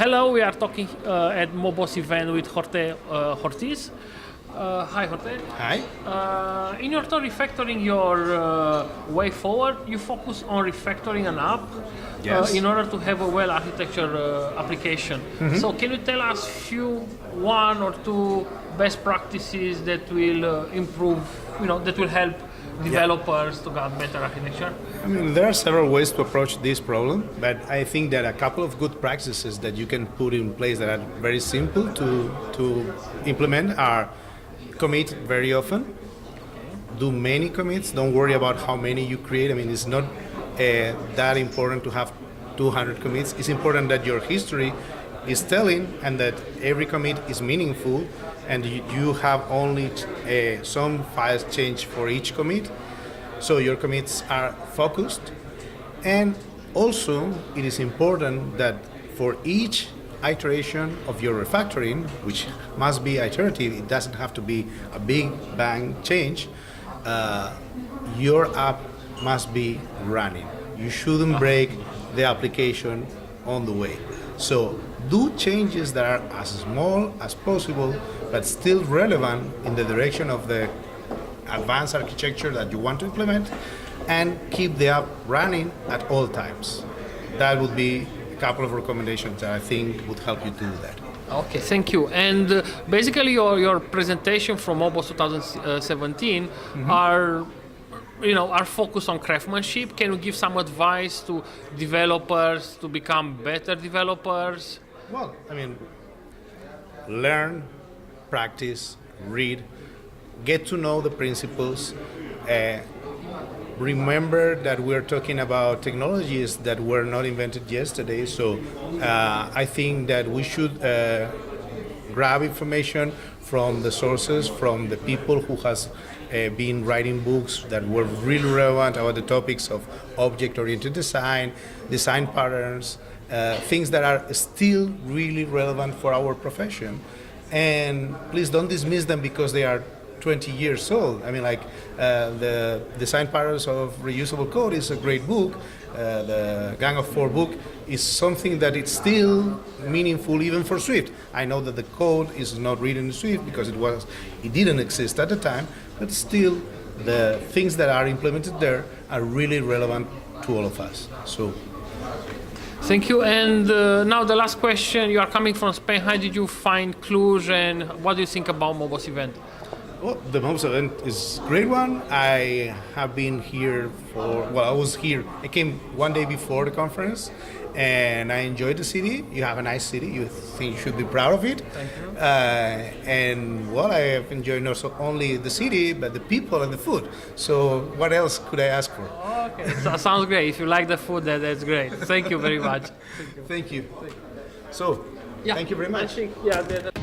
Hello, we are talking at Mobos event with Jorge Ortiz. Hi, Jorge. Hi. In your to refactoring your way forward, you focus on refactoring an app Yes. in order to have a well architecture application. So can you tell us one or two best practices that will improve, that will help developers to get better architecture? I mean, there are several ways to approach this problem, but I think that a couple of good practices that you can put in place that are very simple to implement are commit very often, do many commits, don't worry about how many you create. I mean, it's not that important to have 200 commits. It's important that your history is telling and that every commit is meaningful and you have only some files change for each commit. So your commits are focused. And also it is important that for each iteration of your refactoring, which must be iterative, it doesn't have to be a big bang change, your app must be running. You shouldn't break the application on the way. So do changes that are as small as possible, but still relevant in the direction of the advanced architecture that you want to implement, and keep the app running at all times. That would be a couple of recommendations that I think would help you do that. Okay, thank you. And basically your presentation from Mobos 2017 are focused on craftsmanship. Can you give some advice to developers to become better developers? Well, I mean, learn, practice, read, get to know the principles. Remember that we're talking about technologies that were not invented yesterday, so I think that we should grab information from the sources, from the people who has been writing books that were really relevant about the topics of object-oriented design, design patterns, things that are still really relevant for our profession. And please don't dismiss them because they are 20 years old. I mean, like the Design Patterns of Reusable Code is a great book. The Gang of Four book is something that it's still meaningful even for Swift. I know that the code is not written in Swift because it didn't exist at the time, but still the things that are implemented there are really relevant to all of us. So. Thank you. And now the last question. You are coming from Spain. How did you find Cluj, and what do you think about Mobos event? Well, the Mobos event is a great one. I have been here I was here. I came one day before the conference, and I enjoyed the city. You have a nice city. You think you should be proud of it. Thank you. I have enjoyed not so only the city, but the people and the food. So what else could I ask for? Okay, sounds great. If you like the food, that's great. Thank you very much. Thank you. So, Yeah, thank you very much. I think,